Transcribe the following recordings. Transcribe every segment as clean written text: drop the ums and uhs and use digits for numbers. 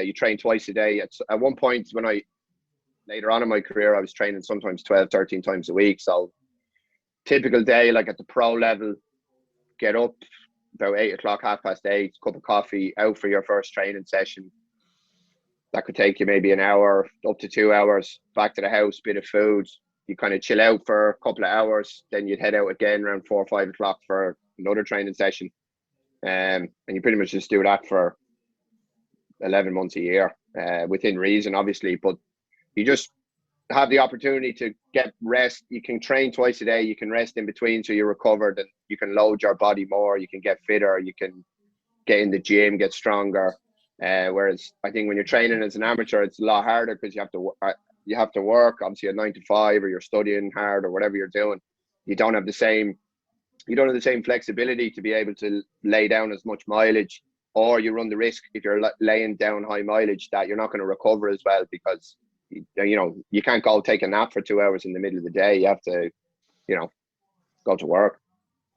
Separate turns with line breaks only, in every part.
You train twice a day. At one point later on in my career, I was training sometimes 12, 13 times a week. So typical day, like at the pro level, get up about 8 o'clock, 8:30, cup of coffee, out for your first training session. That could take you maybe an hour, up to 2 hours, back to the house, bit of food. You kind of chill out for a couple of hours. Then you'd head out again around 4 or 5 o'clock for another training session. And you pretty much just do that for 11 months a year, within reason, obviously. But you just have the opportunity to get rest. You can train twice a day. You can rest in between so you're recovered, and you can load your body more. You can get fitter. You can get in the gym, get stronger. Whereas I think when you're training as an amateur, it's a lot harder because you have to work, obviously, a 9 to 5, or you're studying hard or whatever you're doing. You don't have the same flexibility to be able to lay down as much mileage, or you run the risk, if you're laying down high mileage, that you're not going to recover as well, because you can't go take a nap for 2 hours in the middle of the day. You have to, go to work.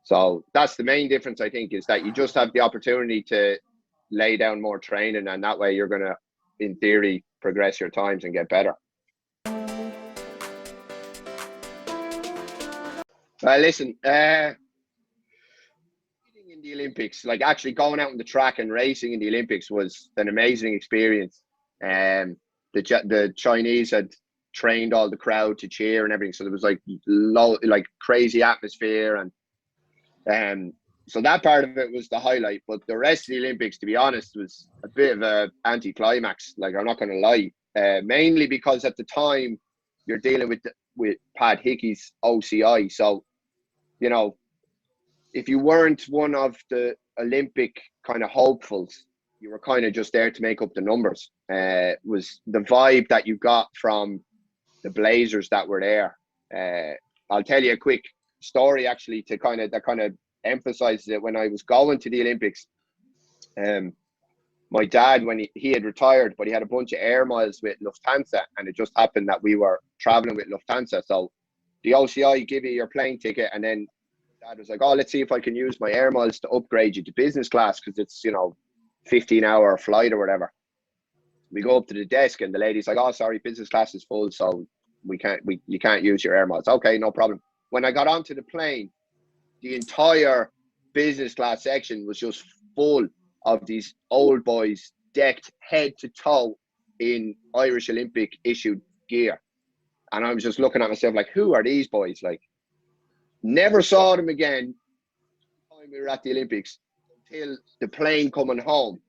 So that's the main difference, I think, is that you just have the opportunity to lay down more training, and that way you're going to, in theory, progress your times and get better. Listen, in the Olympics, like actually going out on the track and racing in the Olympics, was an amazing experience. The Chinese had trained all the crowd to cheer and everything, so there was like crazy atmosphere, and so that part of it was the highlight. But the rest of the Olympics, to be honest, was a bit of a anti-climax. Like, I'm not going to lie, mainly because at the time you're dealing with Pat Hickey's OCI. So, if you weren't one of the Olympic kind of hopefuls, you were kind of just there to make up the numbers. Was the vibe that you got from the Blazers that were there. I'll tell you a quick story, actually, that kind of emphasizes it. When I was going to the Olympics, my dad, when he had retired, but he had a bunch of air miles with Lufthansa, and it just happened that we were traveling with Lufthansa. So the OCI give you your plane ticket, and then Dad was like, "Oh, let's see if I can use my air miles to upgrade you to business class, because it's 15-hour flight or whatever." We go up to the desk, and the lady's like, "Oh, sorry, business class is full, so you can't use your air miles." Okay, no problem. When I got onto the plane, the entire business class section was just full of these old boys, decked head to toe in Irish Olympic issued gear. And I was just looking at myself like, who are these boys? Like, never saw them again when we were at the Olympics until the plane coming home.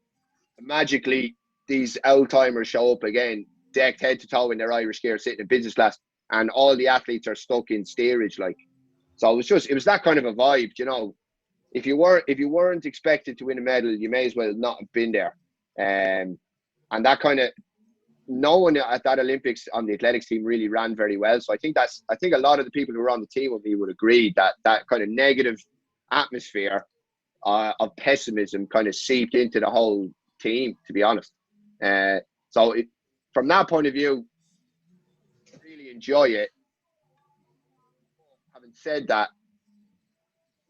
And magically, these old timers show up again, decked head to toe in their Irish gear, sitting in business class, and all the athletes are stuck in steerage. Like, so it was that kind of a vibe, If you weren't expected to win a medal, you may as well not have been there. And that kind of, no one at that Olympics on the athletics team really ran very well. So I think a lot of the people who were on the team with me would agree that that kind of negative atmosphere of pessimism kind of seeped into the whole team, to be honest. So from that point of view, I really enjoy it. Having said that,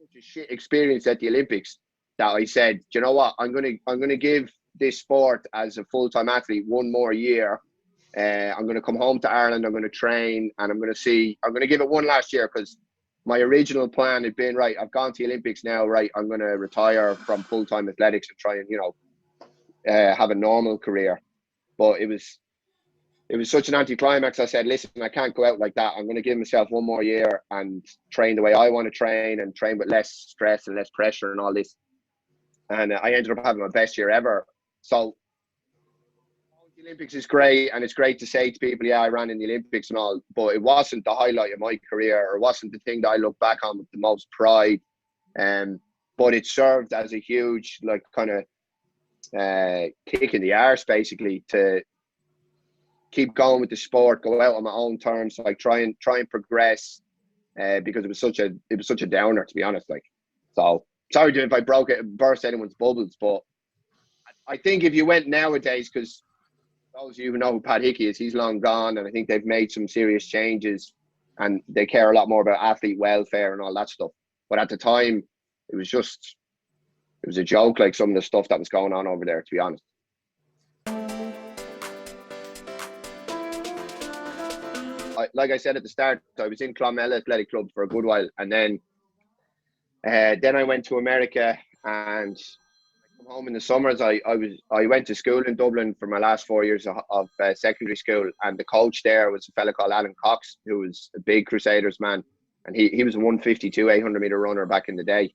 such a shit experience at the Olympics that I said, you know what, I'm gonna give this sport as a full-time athlete one more year. I'm gonna come home to Ireland, I'm gonna train, and I'm gonna give it one last year, because my original plan had been, right, I've gone to the Olympics now, right, I'm gonna retire from full-time athletics and try and have a normal career. But it was such an anticlimax. I said, listen, I can't go out like that. I'm going to give myself one more year and train the way I want to train, and train with less stress and less pressure and all this. And I ended up having my best year ever. So the Olympics is great, and it's great to say to people, yeah, I ran in the Olympics and all, but it wasn't the highlight of my career, or wasn't the thing that I look back on with the most pride. But it served as a huge, kind of kick in the arse, basically, to keep going with the sport, go out on my own terms, try and progress, because it was such a downer, to be honest. So sorry if I burst anyone's bubbles, but I think if you went nowadays, because those of you who know who Pat Hickey is, he's long gone, and I think they've made some serious changes, and they care a lot more about athlete welfare and all that stuff. But at the time, it was a joke, like some of the stuff that was going on over there, to be honest. like I said at the start, I was in Clonmel Athletic Club for a good while, and then I went to America, and I come home in the summers. I went to school in Dublin for my last 4 years of secondary school, and the coach there was a fella called Alan Cox, who was a big Crusaders man, and he was a 152 800-meter runner back in the day,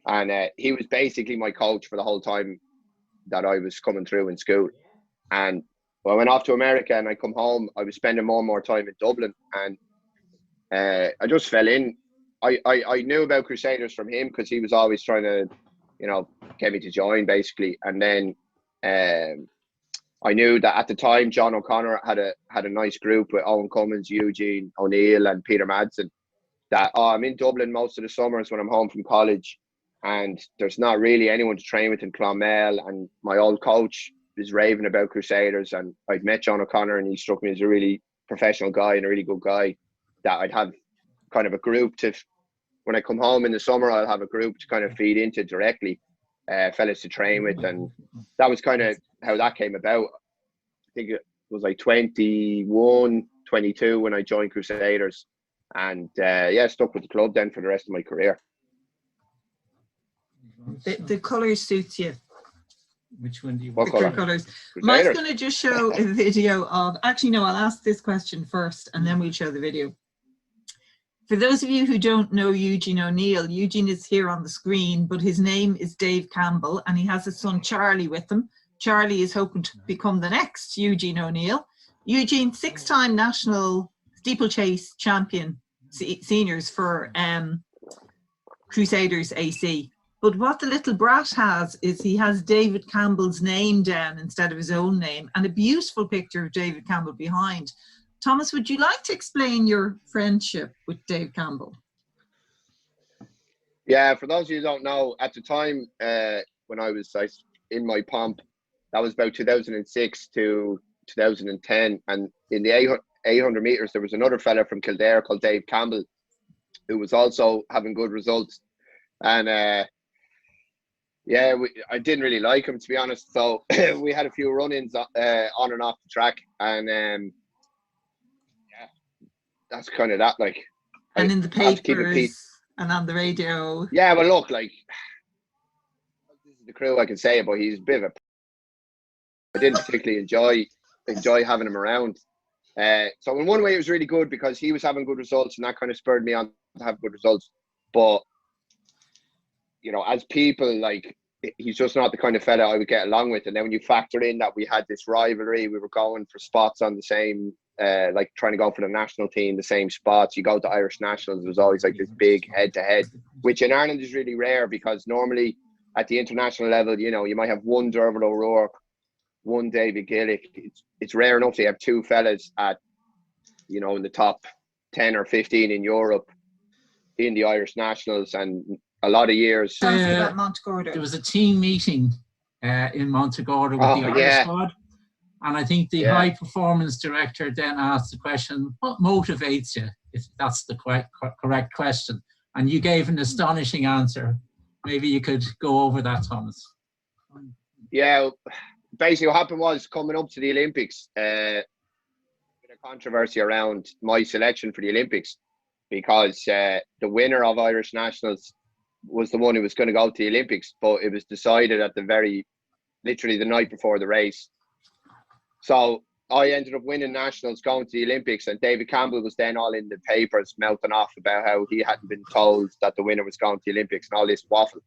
and he was basically my coach for the whole time that I was coming through in school. And when I went off to America and I come home, I was spending more and more time in Dublin, and I just fell in. I knew about Crusaders from him because he was always trying to, get me to join basically. And then I knew that at the time John O'Connor had a nice group with Owen Cummins, Eugene O'Neill, and Peter Madsen. That I'm in Dublin most of the summers when I'm home from college, and there's not really anyone to train with in Clonmel. And my old coach is raving about Crusaders, and I'd met John O'Connor, and he struck me as a really professional guy and a really good guy. That I'd have kind of a group to, when I come home in the summer, I'll have a group to kind of feed into directly, fellas to train with. And that was kind of how that came about. I think it was like 21, 22 when I joined Crusaders, and stuck with the club then for the rest of my career.
The colour suits you.
Which one do you
want?
The colours. Mike's going to just show a video of, actually no, I'll ask this question first and then we'll show the video. For those of you who don't know Eugene O'Neill, Eugene is here on the screen, but his name is Dave Campbell, and he has his son Charlie with him. Charlie is hoping to become the next Eugene O'Neill. Eugene, 6-time national steeplechase champion seniors for Crusaders AC. But what the little brat has is he has David Campbell's name down instead of his own name, and a beautiful picture of David Campbell behind. Thomas, would you like to explain your friendship with Dave Campbell?
Yeah, for those of you who don't know, at the time when I was in my pomp, that was about 2006 to 2010. And in the 800 meters, there was another fella from Kildare called Dave Campbell, who was also having good results. And I didn't really like him, to be honest. So we had a few run-ins on and off the track. And that's kind of that, like.
And in the papers and on the radio.
Yeah, well, look, like, this is the crew, I can say it, but he's a bit of a. I didn't particularly enjoy having him around. So in one way, it was really good because he was having good results, and that kind of spurred me on to have good results. But as people, like, he's just not the kind of fella I would get along with. And then when you factor in that we had this rivalry, we were going for spots on the same. Like trying to go for the national team, the same spots. You go to Irish nationals, there's always like this big head-to-head, which in Ireland is really rare because normally at the international level, you might have one Dermot O'Rourke, one David Gillick. It's rare enough to have two fellas at, in the top 10 or 15 in Europe in the Irish nationals, and a lot of years.
About Montegordo.
There was a team meeting in Montegordo with the Irish squad. And I think the high performance director then asked the question, what motivates you? If that's the correct question. And you gave an astonishing answer. Maybe you could go over that, Thomas.
Yeah, basically what happened was coming up to the Olympics, a controversy around my selection for the Olympics because the winner of Irish Nationals was the one who was going to go to the Olympics, but it was decided at literally the night before the race. So I ended up winning nationals, going to the Olympics, and David Campbell was then all in the papers mouthing off about how he hadn't been told that the winner was going to the Olympics and all this waffle.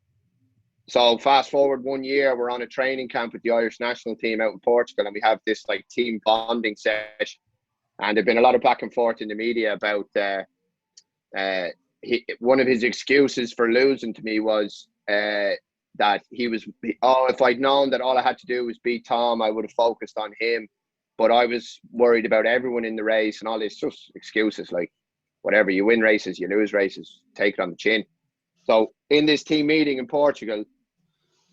So fast forward 1 year, we're on a training camp with the Irish national team out in Portugal, and we have this like team bonding session. And there've been a lot of back and forth in the media about one of his excuses for losing to me was that if I'd known that all I had to do was beat Tom, I would have focused on him. But I was worried about everyone in the race and all this, just excuses, like whatever. You win races, you lose races, take it on the chin. So in this team meeting in Portugal,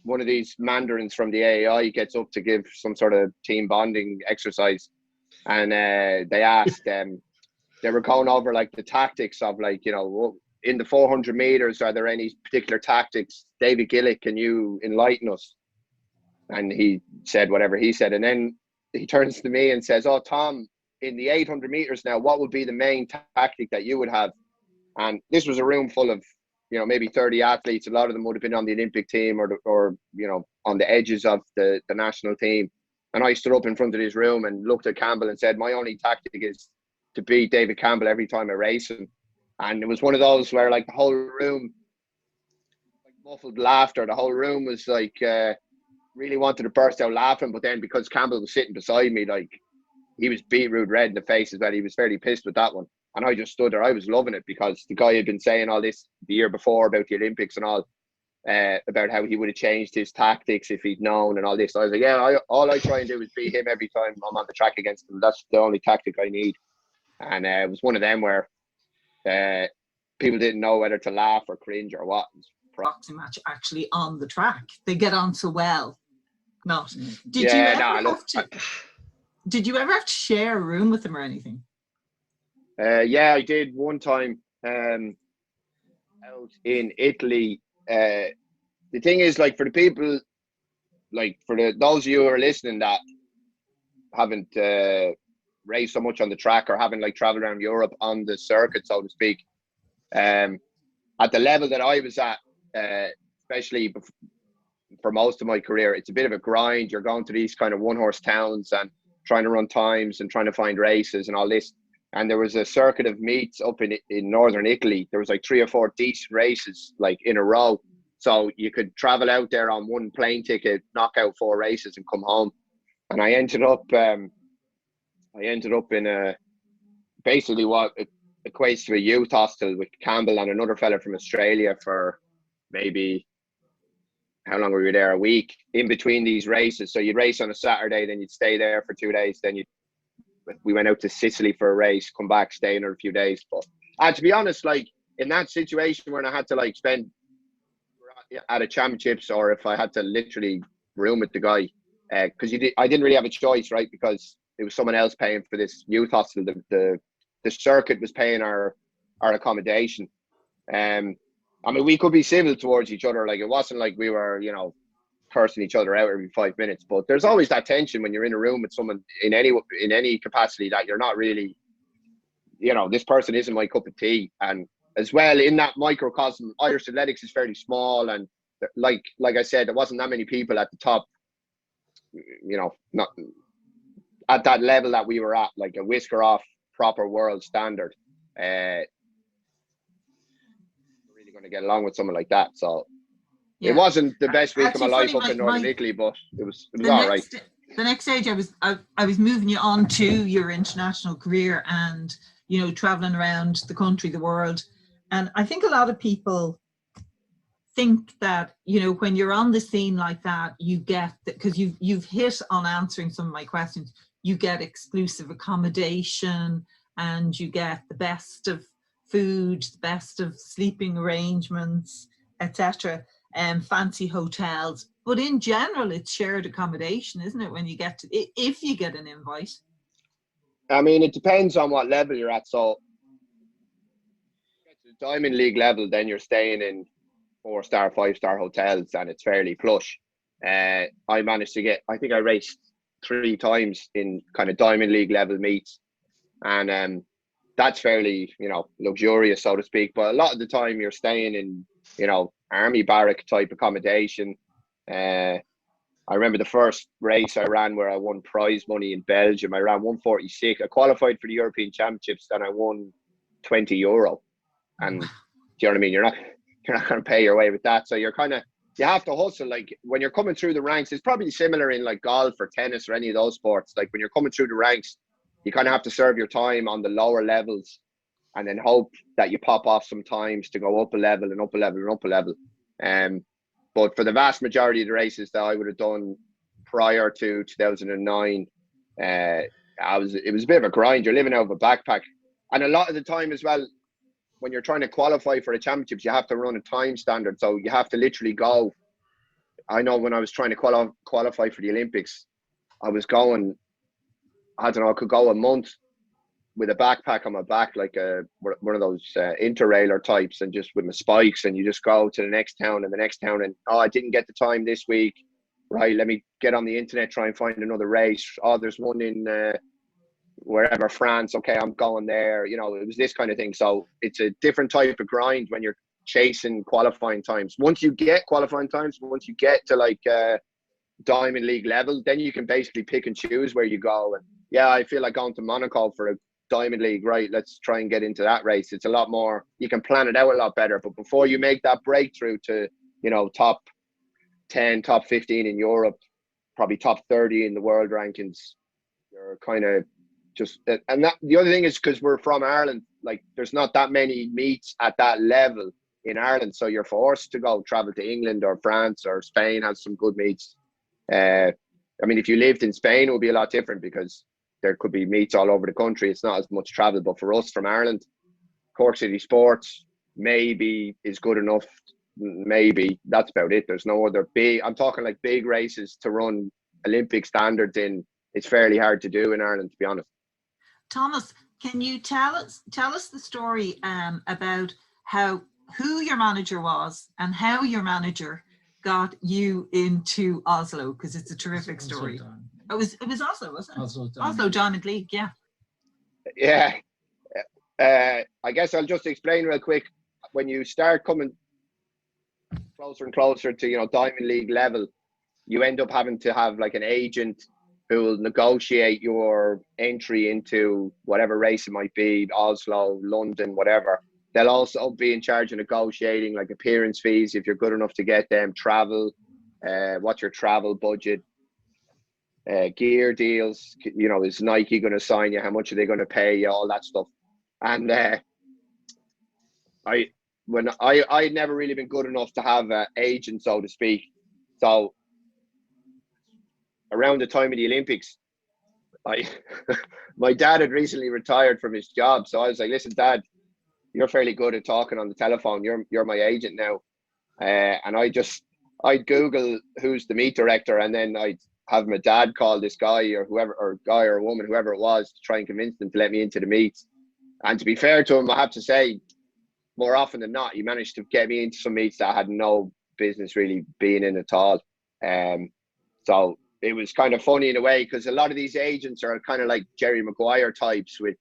one of these mandarins from the AAI gets up to give some sort of team bonding exercise. And they asked, they were going over like the tactics of like, in the 400 meters, are there any particular tactics? David Gillick, can you enlighten us? And he said whatever he said. And then he turns to me and says, oh, Tom, in the 800 meters now, what would be the main tactic that you would have? And this was a room full of, you know, maybe 30 athletes. A lot of them would have been on the Olympic team or you know, on the edges of the national team. And I stood up in front of this room and looked at Campbell and said, my only tactic is to beat David Campbell every time I race him. And it was one of those where, like, the whole room, like, muffled laughter. The whole room was like, really wanted to burst out laughing. But then because Campbell was sitting beside me, like, he was beetroot red in the face as well. He was fairly pissed with that one. And I just stood there. I was loving it because the guy had been saying all this the year before about the Olympics and all, about how he would have changed his tactics if he'd known and all this. I was like, yeah, all I try and do is beat him every time I'm on the track against him. That's the only tactic I need. And it was one of them where people didn't know whether to laugh or cringe or what.
Boxing match actually on the track. They get on so well. Not. Did you ever have to share a room with them or anything?
Yeah, I did one time out in Italy. The thing is, like, for the people, like, for those of you who are listening that haven't raced so much on the track or haven't, like, traveled around Europe on the circuit, so to speak, at the level that I was at, especially for most of my career, it's a bit of a grind. You're going to these kind of one-horse towns and trying to run times and trying to find races and all this. And there was a circuit of meets up in northern Italy. There was like 3 or 4 decent races, like, in a row. So you could travel out there on one plane ticket, knock out 4 races and come home. And I ended up in a, basically what equates to a youth hostel with Campbell and another fella from Australia for maybe, how long were we there? A week in between these races. So you'd race on a Saturday, then you'd stay there for 2 days. Then we went out to Sicily for a race, come back, stay another few days. But to be honest, like, in that situation when I had to, like, spend at a championships, or if I had to literally room with the guy, because I didn't really have a choice, right? Because it was someone else paying for this youth hostel. The circuit was paying our accommodation. I mean, we could be civil towards each other. Like, it wasn't like we were, you know, cursing each other out every 5 minutes. But there's always that tension when you're in a room with someone in any capacity that you're not really, you know, this person isn't my cup of tea. And as well, in that microcosm, Irish athletics is fairly small, and like I said, there wasn't that many people at the top, you know, not at that level that we were at, like a whisker off proper world standard. Really going to get along with someone like that. So yeah. It wasn't the best week of my life up in northern Italy, but it was all right.
The next stage, I was moving you on to your international career and, you know, traveling around the country, the world. And I think a lot of people think that, you know, when you're on the scene like that, you get, because you've hit on answering some of my questions, you get exclusive accommodation and you get the best of food, the best of sleeping arrangements, etc., and fancy hotels. But in general, it's shared accommodation, isn't it, when you get to, if you get an invite?
I mean, it depends on what level you're at. So at the Diamond League level, then you're staying in 4-star, 5-star hotels, and it's fairly plush. I managed to get, I think I raced 3 times in kind of Diamond League level meets, and that's fairly, you know, luxurious, so to speak. But a lot of the time you're staying in, you know, army barrack type accommodation. I remember the first race I ran where I won prize money in Belgium. I ran 146. I qualified for the European Championships, and I won €20. And do you know what I mean? You're not going to pay your way with that. So you're kind of, you have to hustle. Like, when you're coming through the ranks, it's probably similar in like golf or tennis or any of those sports. Like, when you're coming through the ranks, you kind of have to serve your time on the lower levels and then hope that you pop off some times to go up a level and up a level and up a level. But for the vast majority of the races that I would have done prior to 2009, it was a bit of a grind. You're living out of a backpack. And a lot of the time as well, when you're trying to qualify for the championships, you have to run a time standard. So you have to literally go. I know when I was trying to qualify for the Olympics, I was going, I don't know, I could go a month with a backpack on my back, like one of those interrailer types, and just with my spikes, and you just go to the next town and the next town, and I didn't get the time this week, right, let me get on the internet, try and find another race. There's one in wherever, France, okay, I'm going there. You know, it was this kind of thing. So it's a different type of grind when you're chasing qualifying times. Once you get qualifying times, once you get to like Diamond League level, then you can basically pick and choose where you go. And yeah, I feel like going to Monaco for a Diamond League, right? Let's try and get into that race. It's a lot more, you can plan it out a lot better. But before you make that breakthrough to, you know, top 10, top 15 in Europe, probably top 30 in the world rankings, you're kind of just, and that the other thing is because we're from Ireland, like there's not that many meets at that level in Ireland, so you're forced to go travel to England or France or Spain has some good meets. I mean, if you lived in Spain, it would be a lot different because there could be meets all over the country. It's not as much travel, but for us from Ireland, Cork City Sports maybe is good enough. Maybe that's about it. There's no other big, I'm talking like big races to run Olympic standards in. It's fairly hard to do in Ireland, to be honest.
Thomas, can you tell us the story about who your manager was and how your manager got you into Oslo, because it's a terrific story. It was Oslo, wasn't it? Oslo Diamond League, yeah.
Yeah. I guess I'll just explain real quick. When you start coming closer and closer to, you know, Diamond League level, you end up having to have like an agent who will negotiate your entry into whatever race it might be, Oslo, London, whatever. They'll also be in charge of negotiating like appearance fees if you're good enough to get them, travel, what's your travel budget, gear deals, you know, is Nike going to sign you, how much are they going to pay you, all that stuff. And I'd never really been good enough to have an agent, so to speak. So around the time of the Olympics, my dad had recently retired from his job. So I was like, listen, Dad, you're fairly good at talking on the telephone. You're my agent now. And I'd Google who's the meet director, and then I'd have my dad call this guy or whoever, or guy or woman, whoever it was, to try and convince them to let me into the meets. And to be fair to him, I have to say, more often than not, he managed to get me into some meets that I had no business really being in at all. So it was kind of funny in a way, because a lot of these agents are kind of like Jerry Maguire types with,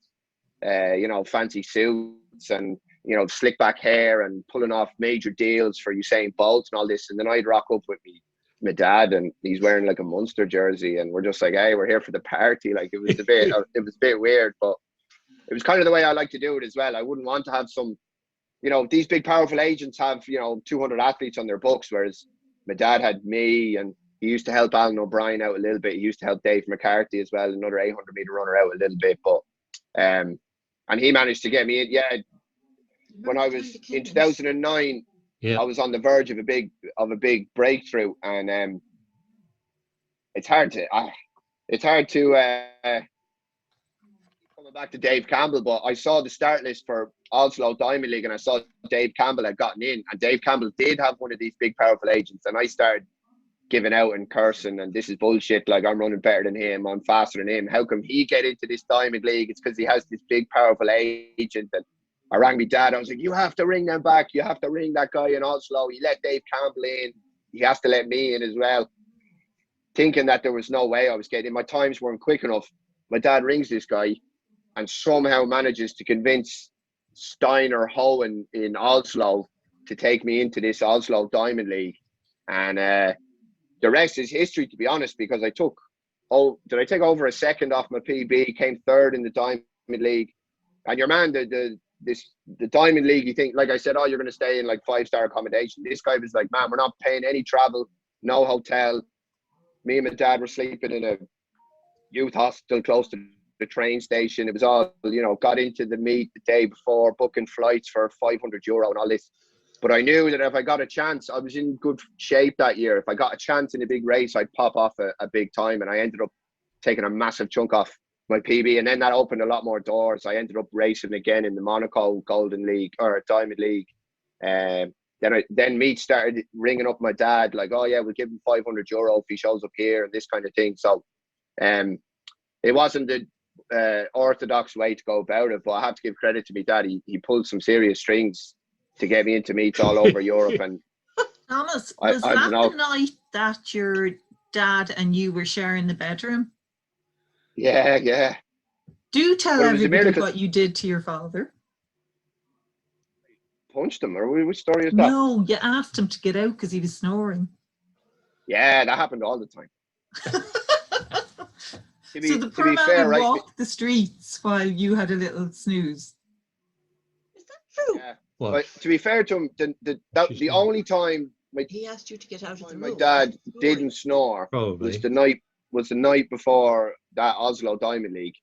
you know, fancy suits and, you know, slick back hair and pulling off major deals for Usain Bolt and all this. And then I'd rock up with my dad, and he's wearing like a Munster jersey, and we're just like, hey, we're here for the party. Like, it was a bit weird, but it was kind of the way I like to do it as well. I wouldn't want to have some, you know, these big powerful agents have, you know, 200 athletes on their books, whereas my dad had me, and he used to help Alan O'Brien out a little bit. He used to help Dave McCarthy as well, another 800-meter runner, out a little bit. But and he managed to get me in. Yeah, when I was in 2009, I was on the verge of a big breakthrough, and it's hard to coming back to Dave Campbell, but I saw the start list for Oslo Diamond League, and I saw Dave Campbell had gotten in, and Dave Campbell did have one of these big powerful agents, and I started giving out and cursing, and this is bullshit, like, I'm running better than him, I'm faster than him, how come he get into this Diamond League? It's because he has this big powerful agent. And I rang my dad, I was like, you have to ring them back, you have to ring that guy in Oslo, he let Dave Campbell in, he has to let me in as well, thinking that there was no way I was getting, my times weren't quick enough. My dad rings this guy and somehow manages to convince Steiner Hohen in Oslo to take me into this Oslo Diamond League. And the rest is history, to be honest, because I take over a second off my PB, came third in the Diamond League. And your man, the Diamond League, you think, like I said, oh, you're going to stay in like 5-star accommodation. This guy was like, man, we're not paying any travel, no hotel. Me and my dad were sleeping in a youth hostel close to the train station. It was all, you know, got into the meet the day before, booking flights for €500 and all this. But I knew that if I got a chance, I was in good shape that year. If I got a chance in a big race, I'd pop off a big time. And I ended up taking a massive chunk off my PB. And then that opened a lot more doors. I ended up racing again in the Monaco Golden League or Diamond League. Then meets started ringing up my dad, like, oh yeah, we'll give him €500 if he shows up here and this kind of thing. So it wasn't the orthodox way to go about it, but I have to give credit to my dad. He pulled some serious strings to get me into meets all over Europe. And
Thomas, was that the night that your dad and you were sharing the bedroom?
Yeah.
Do tell everybody what you did to your father.
Punched him, or which story is that?
No, you asked him to get out because he was snoring.
Yeah, that happened all the time.
So the poor man would walk the streets while you had a little snooze.
Is that true?
Yeah. But to be fair to him, the only time
he asked you to get out of the room.
My dad didn't snore was the night before that Oslo Diamond League.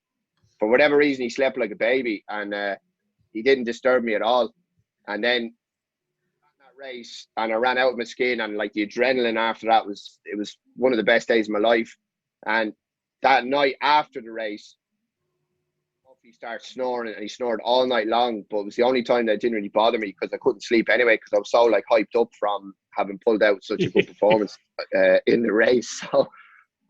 For whatever reason, he slept like a baby, and he didn't disturb me at all. And then that race, and I ran out of my skin, and like the adrenaline after that was one of the best days of my life. And that night after the race, he started snoring, and he snored all night long. But it was the only time that it didn't really bother me because I couldn't sleep anyway because I was so like hyped up from having pulled out such a good performance in the race. So,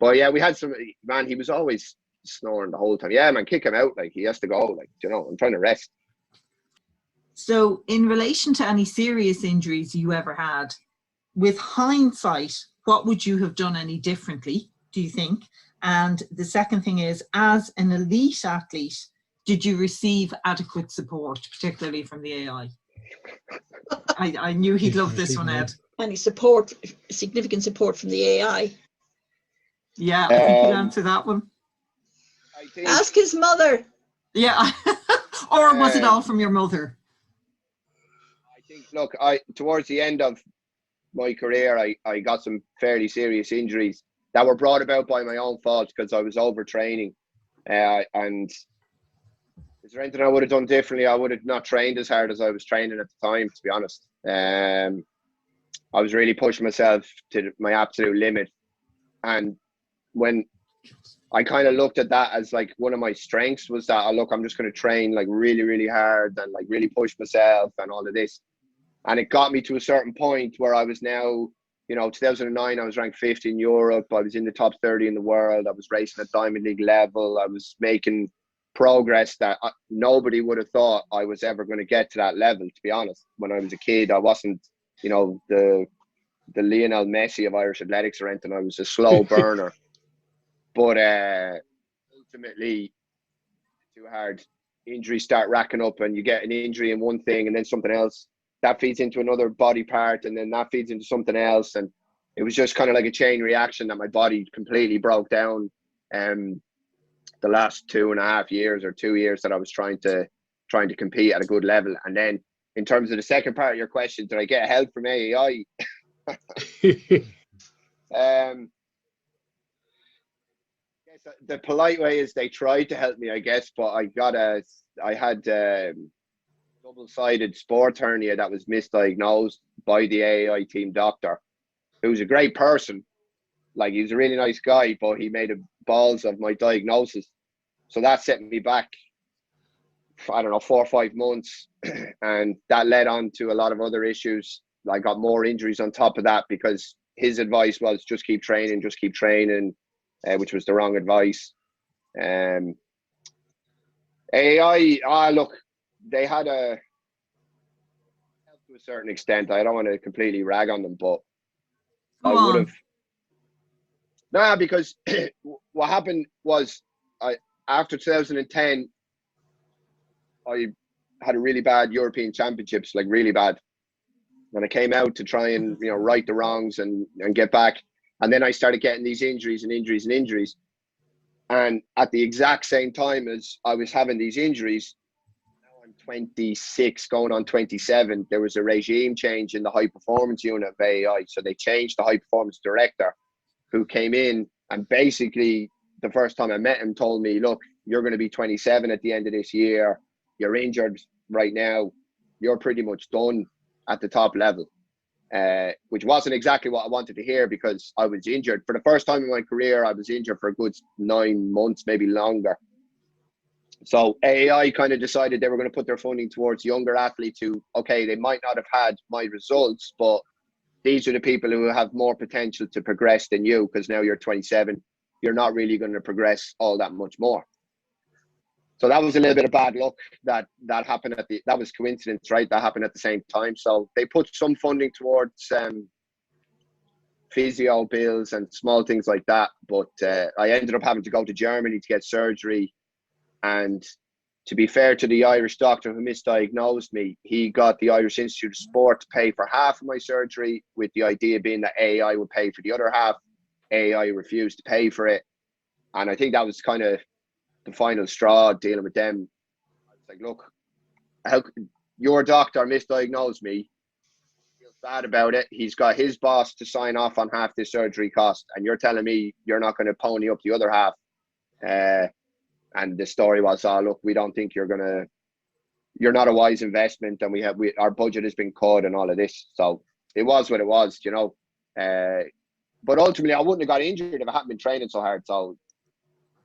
but yeah, we had some man. He was always snoring the whole time. Yeah, man, kick him out. Like he has to go. Like I'm trying to rest.
So, in relation to any serious injuries you ever had, with hindsight, what would you have done any differently, do you think? And the second thing is, as an elite athlete, did you receive adequate support, particularly from the AI? I knew he'd love this one, Ed.
Any support, significant support from the AI?
Yeah, I think you'd answer that one.
Ask his mother.
Yeah, or was it all from your mother?
I think, look, towards the end of my career, I got some fairly serious injuries that were brought about by my own fault because I was overtraining. And is there anything I would have done differently? I would have not trained as hard as I was training at the time, to be honest. I was really pushing myself to my absolute limit. And when I kind of looked at that as like one of my strengths was that, I'm just going to train like really, really hard and like really push myself and all of this. And it got me to a certain point where I was now, 2009, I was ranked 5th in Europe. I was in the top 30 in the world. I was racing at Diamond League level. I was making progress that nobody would have thought I was ever going to get to that level, to be honest. When I was a kid, I wasn't, the Lionel Messi of Irish athletics or anything. I was a slow burner. But ultimately, too hard. Injuries start racking up and you get an injury in one thing and then something else. That feeds into another body part and then that feeds into something else. And it was just kind of like a chain reaction that my body completely broke down the last 2.5 years or 2 years that I was trying to compete at a good level. And then in terms of the second part of your question, did I get help from AI? The polite way is they tried to help me, I guess, but I had double-sided sports hernia that was misdiagnosed by the AI team doctor, who was a great person. Like, he was a really nice guy, but he made a balls of my diagnosis. So that set me back, I don't know, 4 or 5 months. And that led on to a lot of other issues. I got more injuries on top of that because his advice was just keep training, which was the wrong advice. AI, look, they had a help to a certain extent. I don't want to completely rag on them, but I would have. Nah, because what happened was after 2010, I had a really bad European Championships, like really bad. When I came out to try and right the wrongs and get back. And then I started getting these injuries. And at the exact same time as I was having these injuries, now I'm 26, going on 27, there was a regime change in the high performance unit of AAI. So they changed the high performance director who came in and basically the first time I met him told me, look, you're going to be 27 at the end of this year. You're injured right now. You're pretty much done at the top level. Which wasn't exactly what I wanted to hear because I was injured. For the first time in my career, I was injured for a good 9 months, maybe longer. So AAI kind of decided they were going to put their funding towards younger athletes who, okay, they might not have had my results, but these are the people who have more potential to progress than you because now you're 27. You're not really going to progress all that much more. So that was a little bit of bad luck that happened that was coincidence, right? That happened at the same time. So they put some funding towards physio bills and small things like that. But I ended up having to go to Germany to get surgery And to be fair to the Irish doctor who misdiagnosed me, he got the Irish Institute of Sport to pay for half of my surgery, with the idea being that AAI would pay for the other half. AAI refused to pay for it. And I think that was kind of the final straw dealing with them. I was like, look, your doctor misdiagnosed me. He feels bad about it. He's got his boss to sign off on half the surgery cost, and you're telling me you're not going to pony up the other half. And the story was, oh, look, we don't think you're not a wise investment, and our budget has been cut and all of this. So it was what it was, you know. But ultimately, I wouldn't have got injured if I hadn't been training so hard. So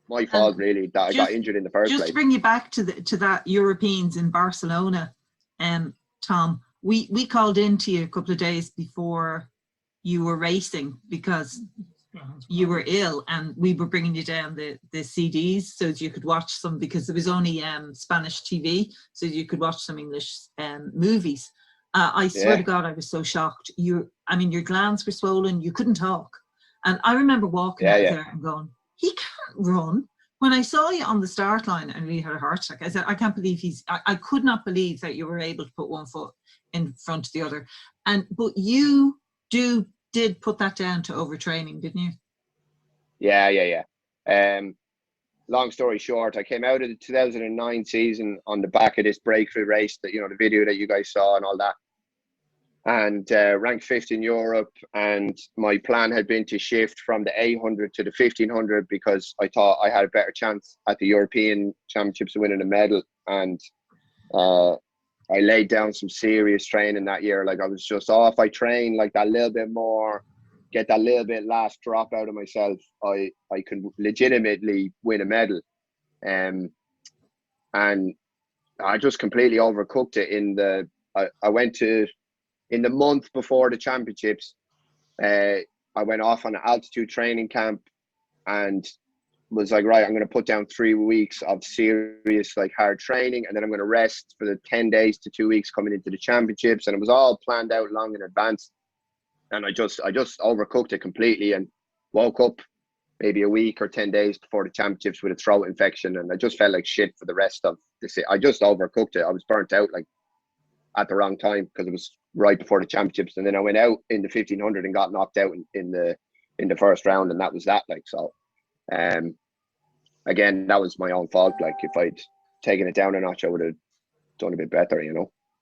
my fault, really, that I got injured in the first place.
Just to bring you back to that Europeans in Barcelona, Tom, we called in to you a couple of days before you were racing because you were ill, and we were bringing you down the CDs so that you could watch some, because there was only Spanish TV, so you could watch some English movies. I swear to God, I was so shocked. Your glands were swollen. You couldn't talk. And I remember walking out there and going, he can't run. When I saw you on the start line, I really had a heart attack. I said, I can't believe I could not believe that you were able to put one foot in front of the other. But you did put that down to overtraining, didn't you?
Yeah. Long story short, I came out of the 2009 season on the back of this breakthrough race that, the video that you guys saw and all that, and ranked 5th in Europe. And my plan had been to shift from the 800 to the 1500 because I thought I had a better chance at the European Championships of winning a medal. And I laid down some serious training that year. Like, I was just, if I train like that little bit more, get that little bit last drop out of myself, I can legitimately win a medal. And I just completely overcooked it I went to, in the month before the championships, I went off on an altitude training camp and was like, right, I'm going to put down 3 weeks of serious, like, hard training, and then I'm going to rest for the 10 days to 2 weeks coming into the championships. And it was all planned out long in advance. And I just overcooked it completely and woke up maybe a week or 10 days before the championships with a throat infection. And I just felt like shit for the rest of this. I just overcooked it. I was burnt out, like, at the wrong time because it was right before the championships. And then I went out in the 1500 and got knocked out in the first round. And that was that. Like, so, again, that was my own fault. Like, if I'd taken it down a notch, I would have done a bit better,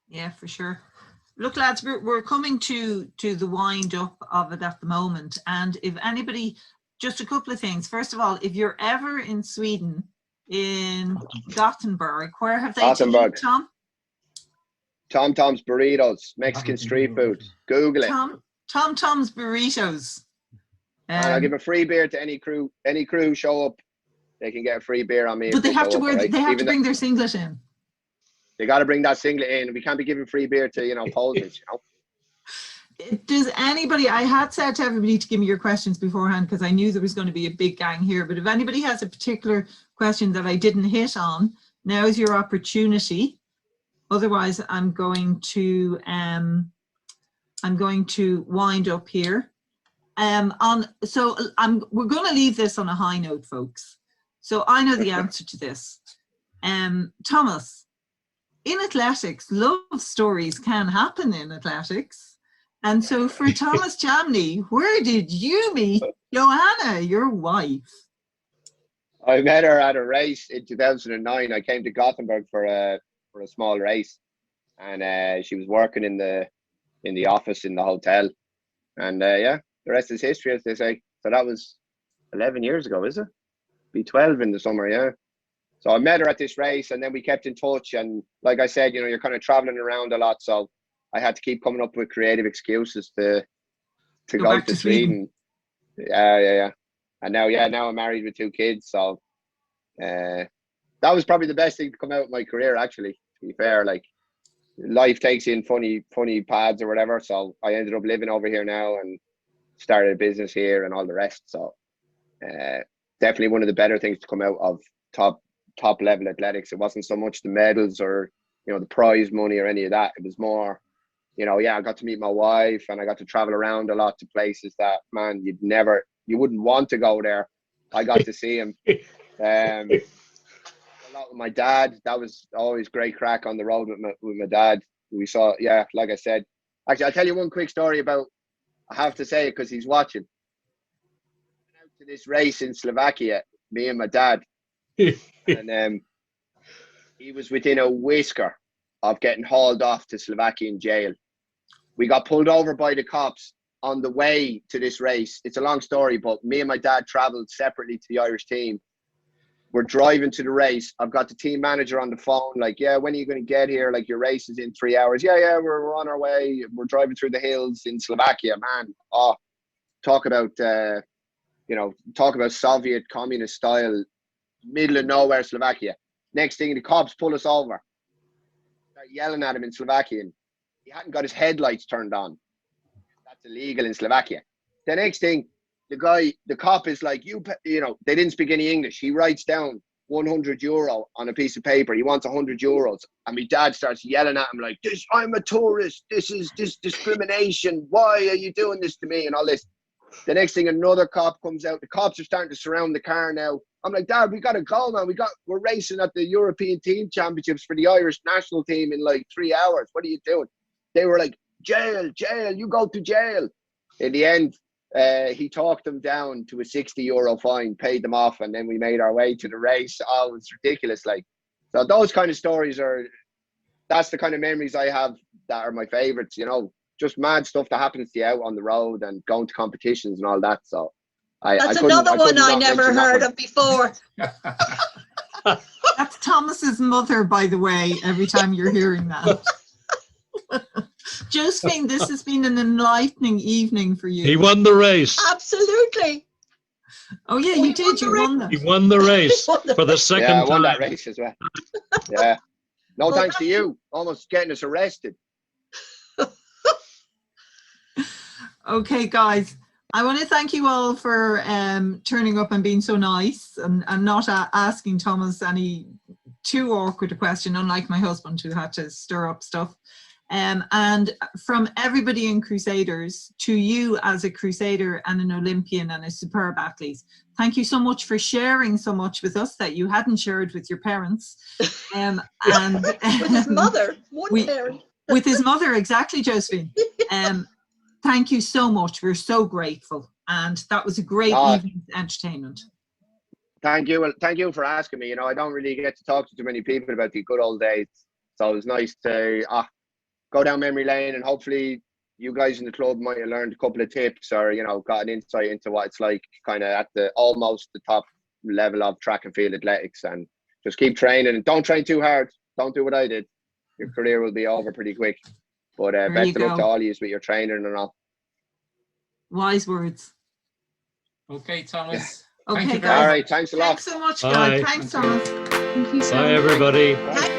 Yeah, for sure. Look, lads, we're coming to the wind up of it at the moment. And if anybody, just a couple of things. First of all, if you're ever in Sweden, in Gothenburg, where have they to eat, Tom?
Tom's Burritos, Mexican street food. Google it.
Tom's Burritos.
And I'll give a free beer to any crew who show up. They can get a free beer on me.
But they have to bring their singlet in.
They got to bring that singlet in. We can't be giving free beer to, posers,
Does anybody, I had said to everybody to give me your questions beforehand because I knew there was going to be a big gang here, but if anybody has a particular question that I didn't hit on, now is your opportunity. Otherwise, I'm going to wind up here. We're going to leave this on a high note, folks. So I know the answer to this. Thomas, in athletics, love stories can happen in athletics. And so for Thomas Chamney, where did you meet Johanna, your wife?
I met her at a race in 2009. I came to Gothenburg for a small race, and she was working in the office in the hotel. And the rest is history, as they say. So that was 11 years ago, is it? Be 12 in the summer, yeah. So I met her at this race, and then we kept in touch. And like I said, you're kind of traveling around a lot, so I had to keep coming up with creative excuses to go to Sweden. Yeah. And now I'm married with 2 kids, so that was probably the best thing to come out of my career, actually, to be fair. Like, life takes you in funny paths or whatever, so I ended up living over here now and started a business here and all the rest. So definitely one of the better things to come out of top level athletics. It wasn't so much the medals or the prize money or any of that. It was more, I got to meet my wife, and I got to travel around a lot to places that, man, you wouldn't want to go there. I got to see them. A lot with my dad. That was always great crack on the road with my dad. We saw, yeah, like I said. Actually, I'll tell you one quick story about, I have to say it because he's watching. We went out to this race in Slovakia, me and my dad. And he was within a whisker of getting hauled off to Slovakian jail. We got pulled over by the cops on the way to this race. It's a long story, but me and my dad travelled separately to the Irish team. We're driving to the race. I've got the team manager on the phone, like, yeah, when are you going to get here? Like, your race is in 3 hours. Yeah, we're on our way. We're driving through the hills in Slovakia, man. Oh, talk about, talk about Soviet communist style, middle of nowhere Slovakia. Next thing, the cops pull us over. Start yelling at him in Slovakian. He hadn't got his headlights turned on. That's illegal in Slovakia. The next thing, the cop is like, they didn't speak any English. He writes down €100 on a piece of paper. He wants €100. And my dad starts yelling at him like, I'm a tourist. This is discrimination. Why are you doing this to me? And all this. The next thing, another cop comes out. The cops are starting to surround the car now. I'm like, Dad, we got to go, man. We're racing at the European Team Championships for the Irish national team in like 3 hours. What are you doing? They were like, jail, you go to jail. In the end, he talked them down to a €60 fine, paid them off, and then we made our way to the race. Oh, it was ridiculous. Like, so those kind of stories that's the kind of memories I have that are my favorites, just mad stuff that happens to you out on the road and going to competitions and all that. So
that's another one I never heard of before.
That's Thomas's mother, by the way, every time you're hearing that. Josephine, this has been an enlightening evening for you.
He won the race.
Absolutely.
Oh yeah, you did. You won that.
He won the race for the second time.
Yeah, I won that race as well. Yeah. No thanks to you. Almost getting us arrested.
Okay, guys. I want to thank you all for turning up and being so nice and not asking Thomas any too awkward a question, unlike my husband who had to stir up stuff. And from everybody in Crusaders to you as a Crusader and an Olympian and a superb athlete, thank you so much for sharing so much with us that you hadn't shared with your parents. And
with his mother, parent.
With his mother, exactly, Josephine. Thank you so much. We're so grateful. And that was a great evening's entertainment.
Thank you. Well, thank you for asking me. I don't really get to talk to too many people about the good old days. So it was nice to go down memory lane, and hopefully you guys in the club might have learned a couple of tips or, got an insight into what it's like kind of at almost the top level of track and field athletics. And just keep training and don't train too hard. Don't do what I did. Your career will be over pretty quick. But best of luck to all of you with your training and all.
Wise words.
Okay, Thomas.
Okay,
Thank you
guys.
All right, thanks a lot.
Thanks so much, guys.
Bye.
Thanks, Thomas.
Bye, everybody.
Thank